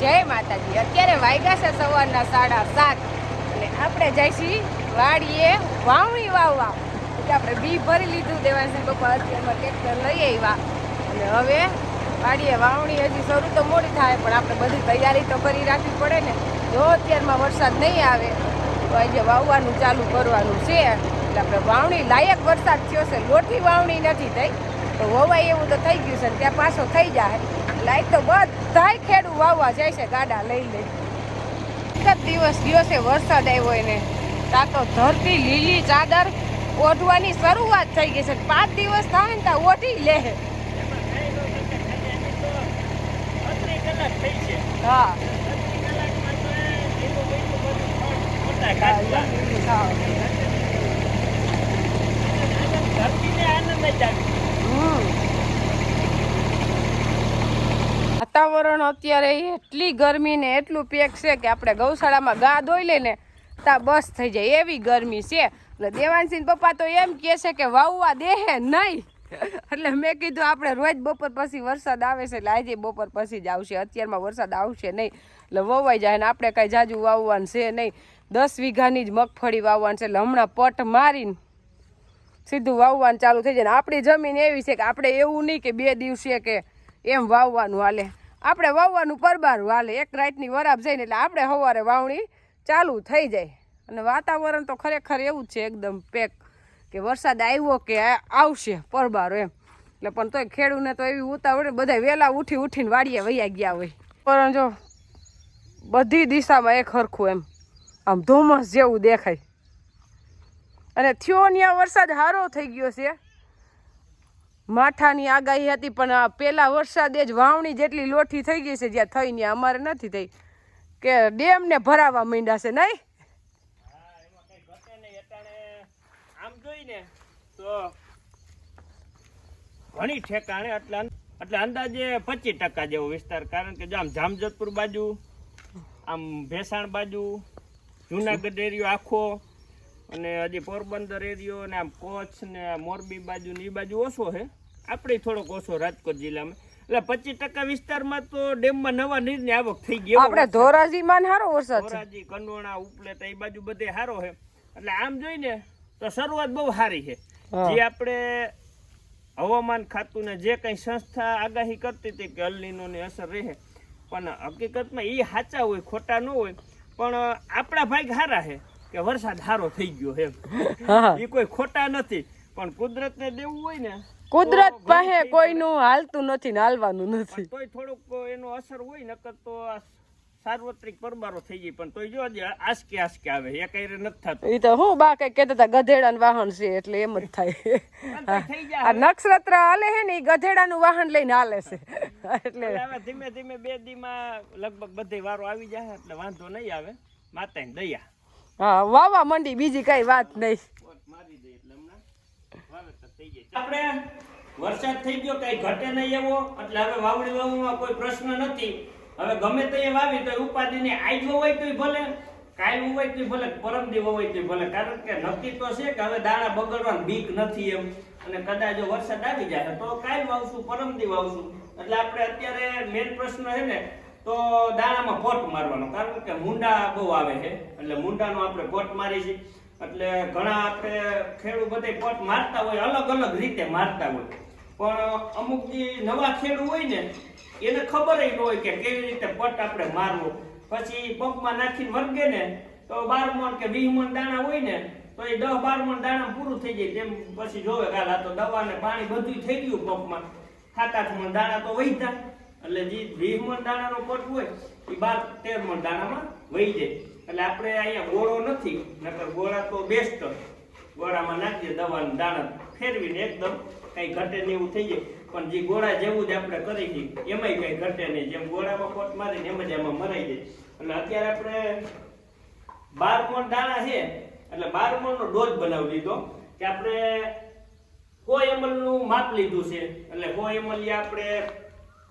જય માતાજી। અત્યારે વાગ્યા છે સવારના 7:30 અને આપણે જઈશી વાડીએ વાવણી વાવવા। આપણે બી ભરી લીધું, દેવાંશી પપ્પા અત્યારમાં ટ્રેક્ટર લઈ આવ્યા અને હવે વાડીએ વાવણી હજી શરૂ તો મોડી થાય, પણ આપણે બધી તૈયારી તો કરી રાખવી પડે ને। જો અત્યારમાં વરસાદ નહીં આવે તો આજે વાવવાનું ચાલુ કરવાનું છે, એટલે આપણે વાવણી લાયક વરસાદ થયો છે, લોઠી વાવણી નથી થઈ તો વવાય એવું તો થઈ ગયું છે ને ત્યાં પાછો થઈ જાય લાઈક તો બધાય ખેડૂ વાવવા જાય છે ગાડા લઈ લઈ। એક દિવસ ગયો છે વરસાદ આવ્યો એને ત્યાં તો ધરતી લીલી ચાદર ઓઢવાની શરૂઆત થઈ ગઈ છે। 5 દિવસ થાય ને ત્યાં ઓઢી લે। હા વાતાવરણ અત્યારે એટલી ગરમી ને એટલું પેક છે કે આપણે ગૌશાળામાં ગા દોઈ લઈને તા બસ થઈ જાય એવી ગરમી છે। એટલે દેવાંશી પપ્પા તો એમ કહે છે કે વાવવા દેહે નહીં, એટલે મેં કીધું આપણે રોજ બપોર પછી વરસાદ આવે છે એટલે આજે બપોર પછી જ આવશે, અત્યારમાં વરસાદ આવશે નહીં એટલે વવાઈ જાય ને આપણે કાંઈ જાજુ વાવવાનું છે નહીં। 10 વીઘાની જ મગફળી વાવવાનું છે એટલે હમણાં પટ મારીને સીધું વાવવાનું ચાલુ થઈ જાય। ને આપણી જમીન એવી છે કે આપણે એવું નહીં કે 2 દિવસે કે એમ વાવવાનું હાલે, આપણે વાવવાનું પરબારું હાલે। એક રાતની વરાપ જઈને એટલે આપણે સવારે વાવણી ચાલુ થઈ જાય। અને વાતાવરણ તો ખરેખર એવું જ છે એકદમ પેક કે વરસાદ આવ્યો કે આવશે પરબારો એમ, એટલે પણ તોય ખેડૂને તો એવી ઉતાવળ બધા વહેલા ઉઠીને વાડીએ વૈયા ગયા હોય, પણ જો બધી દિશામાં એક હરખું એમ આમ ધુમ્મસ જેવું દેખાય। અને થયો ત્યાં વરસાદ સારો થઈ ગયો છે, માઠાની આગાહી હતી પણ પેલા વરસાદે જ વાવણી જેટલી લોઠી થઈ ગઈ છે જ્યાં થઈ ત્યાં અમારે નથી થઈ કે ડેમને ભરાવા માંડ્યા છે નહીં। આમ જોઈને તો ઘણી ઠેકાણે એટલે અંદાજે 25% જેવો વિસ્તાર, કારણ કે જો આમ જામજોધપુર બાજુ, આમ ભેસાણ બાજુ, જુનાગઢ એરિયો આખો, અને હજી પોરબંદર એરિયો ને આમ કચ્છ ને મોરબી બાજુ ને એ બાજુ ઓછો છે, આપણે થોડોક ઓછો રાજકોટ જિલ્લામાં। એટલે 25% વિસ્તારમાં તો ડેમમાં નવા નીરની આવક થઈ ગઈ। આપણે ધોરાજીમાં સારો વરસાદ છે, ધોરાજી, કંડોણા, ઉપલેટા એ બાજુ બધે સારો છે। એટલે આમ જોઈને તો શરૂઆત બહુ સારી છે। જે આપણે હવામાન ખાતું ને જે કઈ સંસ્થા આગાહી કરતી હતી કે અલ્નીનો ની અસર રહે, પણ હકીકતમાં એ સાચા હોય ખોટા ન હોય, પણ આપણા ભાગ સારા છે કે વરસાદ સારો થઈ ગયો એમ, એ કોઈ ખોટા નથી। પણ કુદરત ને દેવું હોય ને, કુદરત પાસે કોઈનું હાલતું નથી ને હાલવાનું નથી, તોય થોડુંક એનો અસર હોય, નકર તો સાર્વત્રિક પરબારો થઈ જાય। પણ તોય જો આસકે આવે એ કઈ નથી થતું। એ તો હું બા કઈ કહેતા હતા ગધેડાનું વાહન છે એટલે એમ જ થાય। આ નક્ષત્ર હાલે છે ને એ ગધેડાનું વાહન લઈને હાલે છે, એટલે હવે ધીમે ધીમે 2 દીમાં લગભગ બધે વારો આવી જાય એટલે વાંધો નહીં આવે, માતાની દયા। હા વાવા મંડી, બીજી કઈ વાત નહીં। મારી દે એટલે હમણાં વાવેતર થઈ જાય। આપણે વરસાદ થઈ ગયો કઈ ઘટે નહીં એવો, એટલે હવે વાવણી વાવવામાં કોઈ પ્રશ્ન નથી। હવે ગમે તે વાવી તો ઉપાધિને આજ હોય તોય ભલે, કાલ હોય તોય ભલે, પરમદી હોય તોય ભલે, કારણ કે નક્કી તો છે કે હવે દાણા બગડવાની બીક નથી એમ। અને કદાચ જો વરસાદ આવી જાય તો કાલ વાવશું, પરમદી વાવશું। એટલે આપણે અત્યારે મેઇન પ્રશ્ન છે ને તો દાણામાં પોટ મારવાનો, કારણ કે મુંડા બહુ આવે છે, એટલે મુંડાનો આપણે પોટ મારી છે। એટલે ઘણા આપણે ખેડૂત બધે પોટ મારતા હોય, અલગ અલગ રીતે મારતા હોય, પણ અમુક જે નવા ખેડૂત હોય ને એને ખબર ન હોય કે કેવી રીતે પટ આપણે મારવો। પછી પંપમાં નાખીને વર્ગે ને તો 12 મણ કે 20 મણ દાણા હોય ને તો એ 10-12 મણ દાણા પૂરું થઈ જાય, તેમ પછી જોવે કાલ આ તો દવા ને પાણી બધું થઈ ગયું પંપમાં, 7-8 મણ દાણા તો વહીતા, એટલે જે 20 મણ દાણાનો પટ હોય એ 12-13 મણ દાણામાં વહી જાય। એટલે આપણે અહીંયા ગોળો નથી, નકર ગોળા તો બેસ્ટ, ગોળામાં નાખીએ દવાના દાણા ફેરવીને એકદમ કઈ ઘટે નહીં એવું થઈ જાય। પણ જે ગોળા જેવું જ આપણે કરી છીએ એમાંય કઈ ઘટે નહીં, જેમ ગોળામાં પોટ મારીને એમ જ એમાં મરાઈ જાય। એટલે અત્યારે આપણે 12 મણ દાણા છે એટલે 12 મણનો ડોઝ બનાવી લીધો કે આપણે 100 ml નું માપ લીધું છે, એટલે 100 ml આપણે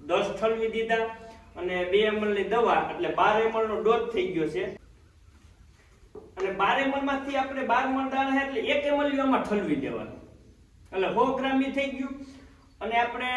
10 ઠલવી દીધા અને 2 ml ની દવા, એટલે 12 ml નો ડોઝ થઈ ગયો છે। અને 12 ml માંથી આપણે 12 મણ દાણા એટલે 1 ml આમાં ઠલવી દેવાનું, એટલે 100 ગ્રામ ઈ થઈ ગયું। અને આપણે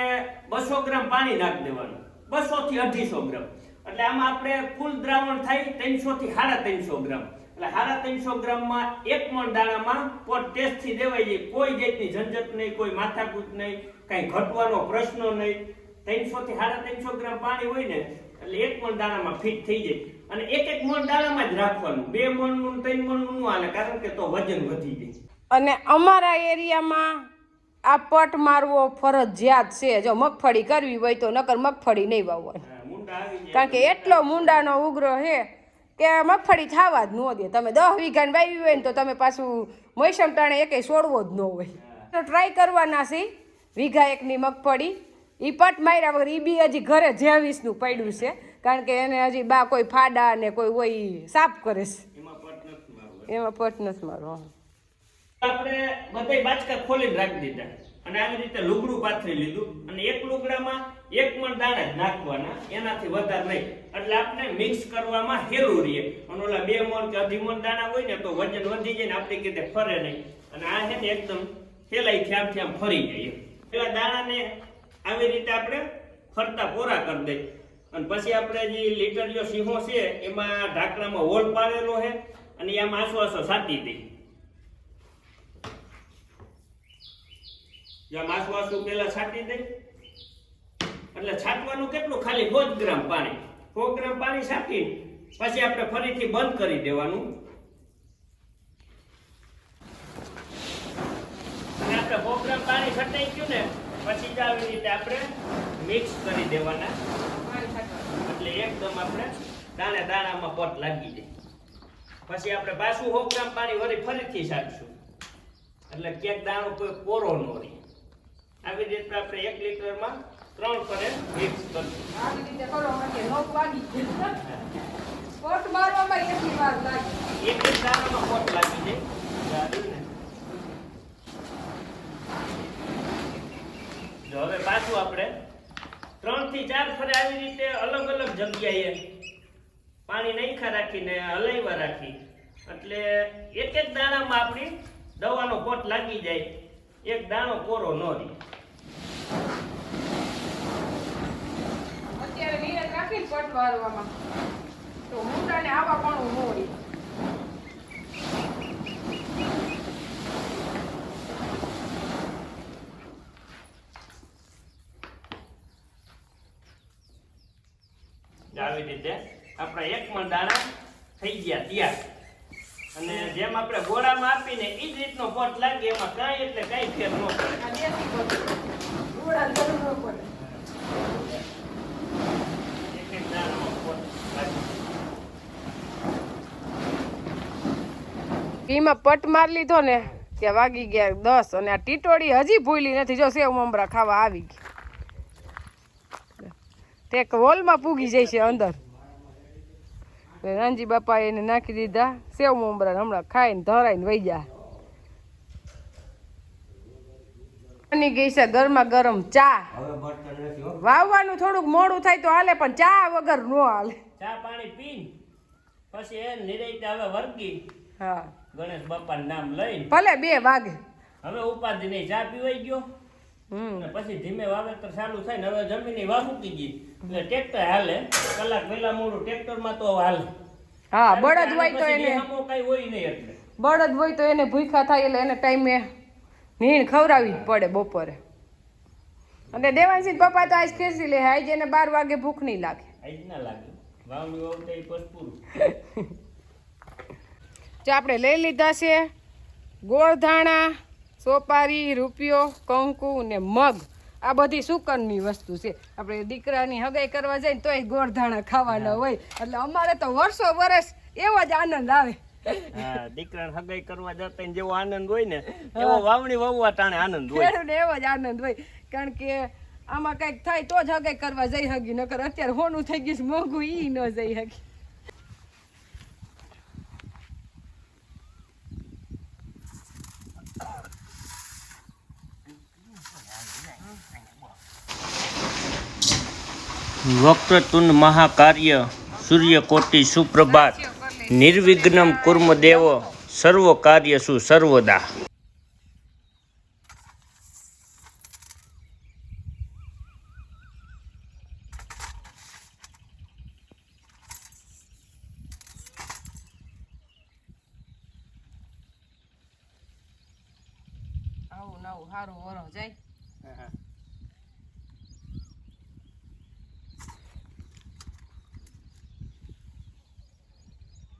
200 ગ્રામ પાણી નાખી દેવાનું, 200 થી 250 ગ્રામ, એટલે આમાં આપણે કુલ દ્રાવણ થાય 300 થી 350 ગ્રામ. એટલે 350 ગ્રામમાં 1 મણ દાણામાં પોટ ટેસ્ટથી દેવાઈ જાય. કોઈ જાતની ઝંઝટ નહીં, કોઈ માથાકૂટ નહીં, કાંઈ ઘટવાનો પ્રશ્ન નહીં. 300 થી 350 ગ્રામ પાણી હોય ને એટલે 1 મણ દાણામાં ફિટ થઈ જાય. અને એક મણ દાણામાં જ રાખવાનું. 2 મણનું 3 મણનું ન હાલે, કારણ કે તો વજન વધી જાય. અને અમારા એરિયામાં આ પટ મારવો ફરજિયાત છે. જો મગફળી કરવી હોય તો, નકર મગફળી નહીં વાવવાની, કારણ કે એટલો મુંડાનો ઉગ્ર છે કે મગફળી થવા જ ન દે. તમે 10 વીઘાને વાવી હોય ને તો તમે પાછું મોસમ ટાણે એકેય છોડવો જ ન હોય. તો ટ્રાય કરવાના છે વીઘા એકની મગફળી. એ પટ માર્યા વગર એ બી હજી ઘરે જેવીસનું પડ્યું છે, કારણ કે એને હજી બા કોઈ ફાડા ને કોઈ હોય ઈ સાફ કરે છે. એમાં પટ નથી મારવો. આપણે બધાય બાચકા ખોલીને રાખી દીધા અને આવી રીતે લુગડું પાથરી લીધું અને એક લુગડામાં 1 મણ દાણા જ નાખવાના, એનાથી વધારે નહીં. એટલે આપણે મિક્સ કરવામાં હેલું રહીએ. અને ઓલા 2 મણ કે 2.5 મણ દાણા હોય ને તો વજન વધી જાય ને આપણે કીધે ફરે નહીં. અને આ છે ને એકદમ હેલાઈથી આમથી આમ ફરી જાય. પેલા દાણાને આવી રીતે આપણે ફરતા પોરા કરી દઈએ અને પછી આપણે જે લીટરીયો સિંહો છે એમાં ઢાંકણામાં હોલ પાડેલો છે અને આમાં આસો સાટી દઈએ. જ્યાં આસુ પેલા છાંટી દઈ એટલે છાંટવાનું કેટલું, ખાલી 100 ગ્રામ પાણી. 100 ગ્રામ પાણી છાંટી પછી આપણે ફરીથી બંધ કરી દેવાનું. અને આપણે 100 ગ્રામ પાણી છટાઈ ગયું ને પછી જ આવી રીતે આપણે મિક્સ કરી દેવાના. એટલે એકદમ આપણે દાણે દાણામાં પટ લાગી જાય. પછી આપણે પાછું 100 ગ્રામ પાણી વળી ફરીથી છાંટશું એટલે ક્યાંક દાણો કોઈ કોરો ન રહે. આવી રીતે આપણે 1 લીટરમાં 3 ફરે મિક્સ કરશું. આવી રીતે કરો માટે નોક વાગી ગયો. પોટ મારવામાં એટલી વાર લાગે. એક દાણામાં પોટ લાગી જાય. જો હવે પાછું આપણે 3 થી 4 ફરે આવી રીતે અલગ અલગ જગ્યાએ પાણી નાખ્યા રાખીને હલાવ્યા રાખી એટલે એક દાણામાં આપણી દવાનો પોટ લાગી જાય. એક દાણો કોરો ન રહે. અત્યારે નીરજ રાખીને પટ વારવામાં તો મુંડાને આવા પણ ન હોય. આવી રીતે આપણા 1 મણ દાણા થઈ ગયા તૈયાર. અને જેમ આપણે ગોળામાં આપીને એ જ રીતનો પોટ લાગે, એમાં કાંઈ એટલે કાંઈ ફેર ન પડે. એક દાણામાં પોટ લાગે. એમાં પટ માર લીધો ને ત્યાં વાગી ગયા 10 અને આ ટીટોડી હજી ભૂલી નથી. જો સેવ મમરા ખાવા આવી ગઈ. તે વોલમાં પૂગી જાય છે અંદર. રાનજી બાપા એને નાખી દીધા સેવ મમરા, હમણાં ખાઈને ધરાઈને વહી જાય. બની ગઈ છે ગરમા ગરમ ચા. વાવવાનું થોડુંક મોડું થાય તો હાલે, પણ ચા વગર ન હાલે. ચા પાણી પીને પછી એ નિરાંતે હવે વર્ગી હા, ગણેશ બાપાનું નામ લઈને ભલે 2 વાગે હવે ઉપાધિ નહીં. ચા પીવાઈ ગયો પછી ધીમે વાવેતર ચાલુ થાય ને હવે જમીન વાસુકી ગઈ એટલે ટ્રેક્ટર હાલે. કલાક પહેલા મોડું ટ્રેક્ટરમાં તો હાલે. હા, બળદ હોય તો એને કઈ હોય નહીં. એટલે બળદ હોય તો એને ભૂખ્યા થાય એટલે એને ટાઈમે નીણ ખવડાવી જ પડે બપોરે. અને દેવાંશી પપ્પા તો આજ ખેંચી લે, આજ એને 12 વાગે ભૂખ નહીં લાગે. આજ ના લાગે. વાવણી વાવતા એ પછી પૂરું. જો આપણે લઈ લીધા છે ગોળ ધાણા, સોપારી, રૂપિયો, કંકુ ને મગ. આ બધી સુકનની વસ્તુ છે. આપણે દીકરાની હગાઈ કરવા જાય ને તોય ગોળ ધાણા ખાવાના હોય. એટલે અમારે તો વર્ષો વર્ષ એવો જ આનંદ આવે. હા, દીકરાને હગાઈ કરવા જતા જેવો આનંદ હોય ને એવો વાવણી વાવવા ટાણે આનંદ હોય. ખેડૂતને એવો જ આનંદ હોય, કારણ કે આમાં કંઈક થાય તો જ હગાઈ કરવા જઈ હગી, નકર અત્યારે હોનું થઈ ગયું છે મોંઘું, ઈ ન જઈ હગી. વક્રતુંડ મહાકાર્ય સૂર્યકોટિ સુપ્રભાત નિર્વિઘ્નમ કુર્મ દેવો સર્વ કાર્યસુ સર્વદા. નવું સારું વરો જાય. હા.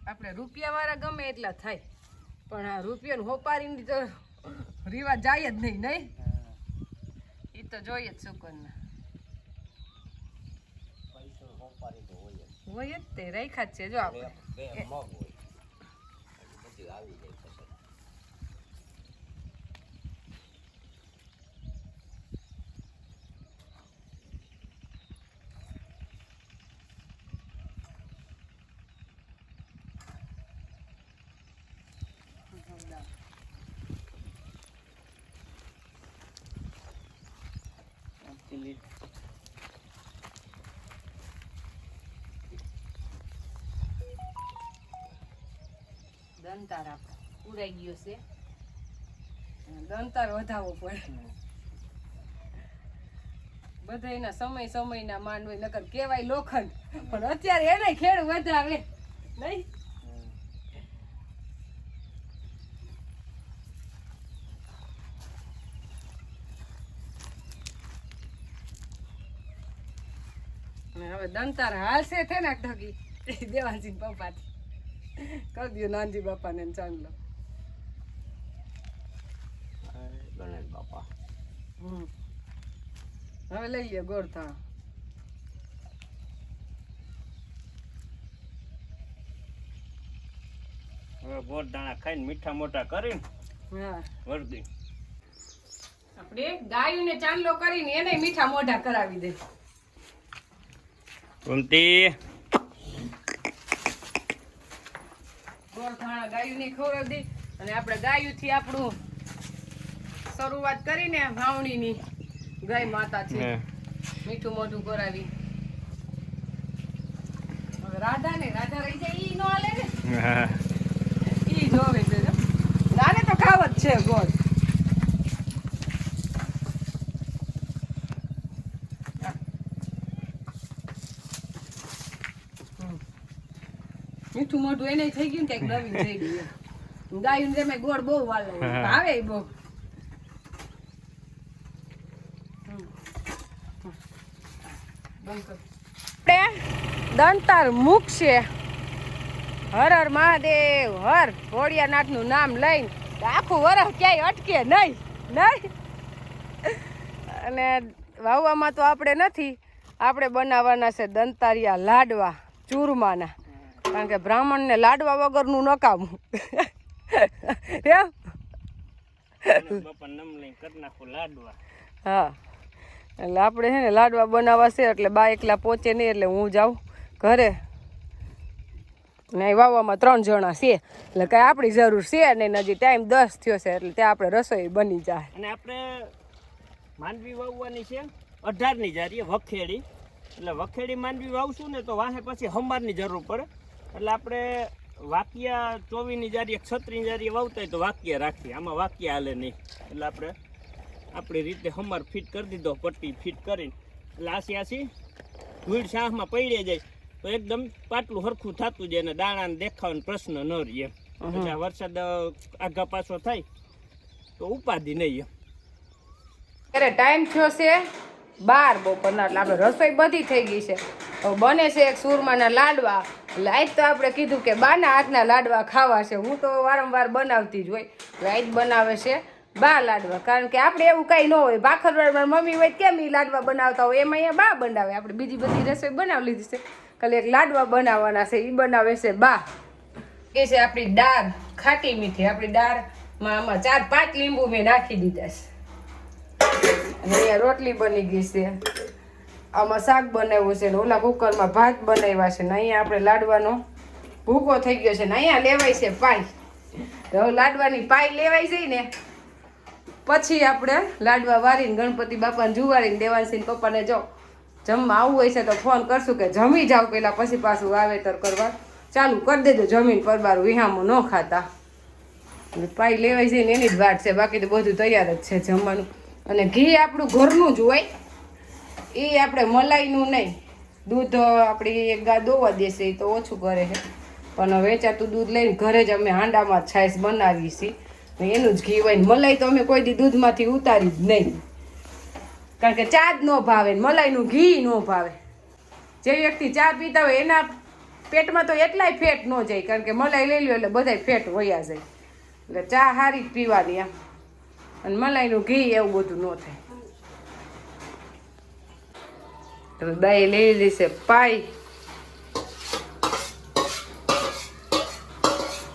આપણે રૂપિયા વાળા ગમે એટલા થાય પણ આ રૂપિયાનું હોપારીની તો રીવા જાય જ નહીં નહીં એ તો જોઈએ જ સુકનના હોય જ તે રાખ્યા જ છે જો આપણે દંતાર આપણે ઉડાઈ ગયો છે દંતાર વધાવવો પડે બધા એના સમયના માંડ હોય નકર કેવાય લોખંડ પણ અત્યારે એને ખેડ વધાવે નહીં હવે દંતાર હાલશે છે ને ઢગી દેવાનસિંહ પપ્પાથી કરી દો નાનજી બાપાને ચાંદલો ગણેશ બાપા હવે લઈ લે ગોળથા હવે ગોળ દાણા ખાઈને મીઠા મોટા કરીને હા વર્દી આપણે ગાયુંને ચાંદલો કરીને એને મીઠા મોઢા કરાવી દે ગમતી ગોળથાણા ગાયુંને ખવડાવી દે અને આપણે ગાયુંથી આપણું શરૂઆત કરીને વાવણીની ગાય માતા છે મીઠું મોઢું કરાવી હવે રાધા રહી જાય ઈ નો હાલે ને ઈ જોવે છે નાને તો ખાવ જ છે ગોળ મીઠું મોઢું એને થઈ ગયું ને કઈક નવીન થઈ ગયું ગાયું ને ગોળ બહુ વાલો આવે બહુ દંતાર મૂકશે હર હર મહાદેવ હર ભોળિયાનાથનું નામ લઈને આખું વરસ ક્યાંય અટકે નહીં અને વાવવામાં તો આપણે નથી આપણે બનાવવાના છે દંતારિયા લાડવા ચૂરમાના કારણ કે બ્રાહ્મણને લાડવા વગરનું નકામું હા એટલે આપણે છે ને લાડવા બનાવવા છે એટલે બા એકલા પહોંચે નહીં એટલે હું જાઉં ઘરે ને વાવવામાં 3 જણા છે એટલે કાંઈ આપણી જરૂર છે નહીં હજી ટાઈમ 10 થયો છે એટલે ત્યાં આપણે રસોઈ બની જાય અને આપણે માંડવી વાવવાની છે 18ની જારીએ વખેડી એટલે વખેડી માંડવી વાવશું ને તો વાહે પછી હંબારની જરૂર પડે એટલે આપણે વાકિયા 24ની જારીએ 36ની જારીએ વાવતા હોય તો વાકિયા રાખીએ આમાં વાકિયા હાલે નહીં એટલે આપણે આપણી રીતે હમાર ફિટ કરી દીધો પટ્ટી ફિટ કરીને એટલે આસી ધૂળ શાહમાં પડી જાય તો એકદમ પાટલું હરખું થતું જાય અને દાણાને દેખાવાનો પ્રશ્ન ન રહે એટલે વરસાદ આગા પાછો થાય તો ઉપાધિ નહીં ત્યારે ટાઈમ થયો છે 12 બપોરના એટલે આપણે રસોઈ બધી થઈ ગઈ છે હવે બને છે એક સુરમાના લાડવા એટલે આજ તો આપણે કીધું કે બાના હાથના લાડવા ખાવા છે હું તો વારંવાર બનાવતી જ હોય એટલે આજ બનાવે છે બા લાડવા કારણ કે આપણે એવું કાંઈ ન હોય ભાખરવાડમાં મમ્મી હોય કેમ એ લાડવા બનાવતા હોય એમાં અહીંયા બા બનાવે આપણે બીજી બધી રસોઈ બનાવી લીધી છે ખાલી એક લાડવા બનાવવાના છે એ બનાવે છે બા એ છે આપણી દાળ ખાટી મીઠી આપણી દાળમાં આમાં 4-5 લીંબુ મેં નાખી દીધા છે અને અહીંયા રોટલી બની ગઈ છે આમાં શાક બનાવ્યું છે ને ઓલા કુકરમાં ભાત બનાવ્યા છે ને અહીંયા આપણે લાડવાનો ભૂકો થઈ ગયો છે ને અહીંયા લેવાય છે પાઈ તો લાડવાની પાઈ લેવાઈ જાય ને પછી આપણે લાડવા વારીને ગણપતિ બાપાને જુવારીને દેવાનસિંહ પપ્પાને જો જમવા આવવું હોય છે તો ફોન કરશું કે જમી જાવ પહેલાં પછી પાછું વાવેતર કરવા ચાલુ કરી દેજો જમીન પરબાર વિહામું ન ખાતા પાઈ લેવાય છે ને એની જ વાત છે બાકી તો બધું તૈયાર જ છે જમવાનું અને ઘી આપણું ઘરનું જ હોય એ આપણે મલાઈનું નહીં દૂધ આપણી એક ગા દોવા દેશે એ તો ઓછું કરે છે પણ વેચાતું દૂધ લઈને ઘરે જ અમે હાંડામાં છાશ બનાવીએ છીએ એનું જ ઘી હોય ને મલાઈ તો અમે કોઈ દી દૂધમાંથી ઉતારી જ નહીં, કારણ કે ચા જ ન ભાવે ને મલાઈનું ઘી ન ભાવે. જે વ્યક્તિ ચા પીતા હોય એના પેટમાં તો એટલાય ફેટ ન જાય, કારણ કે મલાઈ લઈ લ્યો એટલે બધાય ફેટ વયા જાય. એટલે ચા સારી જ પીવાની એમ, અને મલાઈનું ઘી એવું બધું ન થાય. તો દહીં લઈ લીધી છે પાઈ,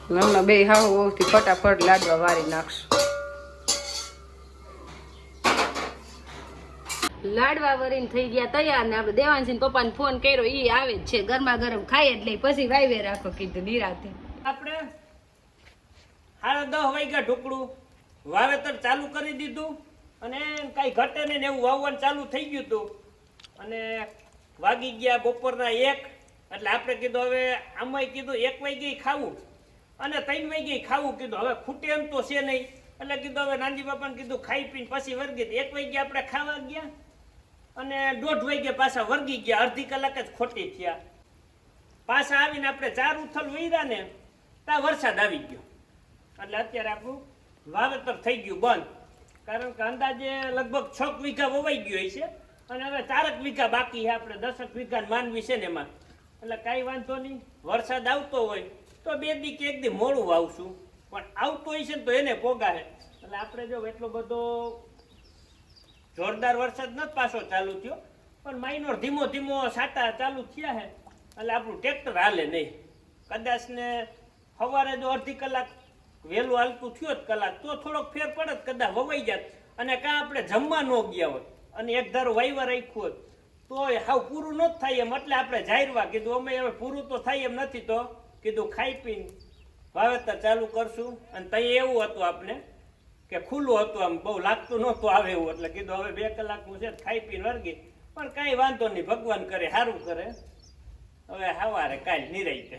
હમણાં બે હાવ બહુથી ફટાફટ લાડવા વારી નાખશું. લાડવા વરીને થઈ ગયા તૈયાર ને આપણે દેવાંશી પપ્પાને ફોન કર્યો, ઈ આવે જ છે, ગરમા ગરમ ખાઈ જ લઈ પછી વાયવે રાખો કીધું નિરાતે. આપણે 10:30 વાગ્યા ઢોકળું વાવેતર ચાલુ કરી દીધું અને કાંઈ ઘટે નહીં ને એવું વાવવાનું ચાલુ થઈ ગયું હતું. અને વાગી ગયા બપોરના 1, એટલે આપણે કીધું હવે આમાંય કીધું 1 વાગ્યે ખાવું અને 3 વાગ્યે ખાવું. કીધું હવે ખૂટે એમ તો છે નહીં, એટલે કીધું હવે નાનજી બાપાને કીધું ખાઈ પીને પછી વર્ગી. 1 વાગ્યે આપણે ખાવા ગયા અને 1:30 વાગ્યે પાછા વર્ગી ગયા, અડધી કલાક જ ખોટી થયા. પાછા આવીને આપણે 4 ઉથલ વૈરા ને ત્યાં વરસાદ આવી ગયો, એટલે અત્યારે આપણું વાવેતર થઈ ગયું બંધ. કારણ કે અંદાજે લગભગ 6 વીઘા વવાઈ ગયું છે અને હવે 4 વીઘા બાકી છે. આપણે 10 વીઘા માનવી છે ને એમાં, એટલે કાંઈ વાંધો નહીં. વરસાદ આવતો હોય તો 2 દી કે 1 દી મોડું વાવશું, પણ આવતો હોય છે ને તો એને પોગાડે. એટલે આપણે જો એટલો બધો જોરદાર વરસાદ નથી પાછો ચાલુ થયો, પણ માઇનોર ધીમો ધીમો સાટા ચાલુ થયા છે, એટલે આપણું ટ્રેક્ટર હાલે નહીં. કદાચ ને સવારે જો અડધી કલાક વહેલું હાલતું થયો જ કલાક તો થોડોક ફેર પડે, કદાચ વવાઈ જાત. અને કાં આપણે જમવા ન ગયા હોય અને એક ધારો વાયવા રાખ્યું હોત તો હાવ પૂરું ન થાય એમ, એટલે આપણે જાહેરવા કીધું અમે હવે પૂરું તો થાય એમ નથી, તો કીધું ખાઈ પીને વાવેતર ચાલુ કરશું. અને ત્યાં એવું હતું આપણે કે ખુલ્લું હતું, આમ બહુ લાગતું નહોતું આવે એવું, એટલે કીધું હવે 2 કલાકનું છે ખાઈ પીને વર્ગી. પણ કાંઈ વાંધો નહીં, ભગવાન કરે સારું કરે. હવે સવારે કાલ નિરાંતે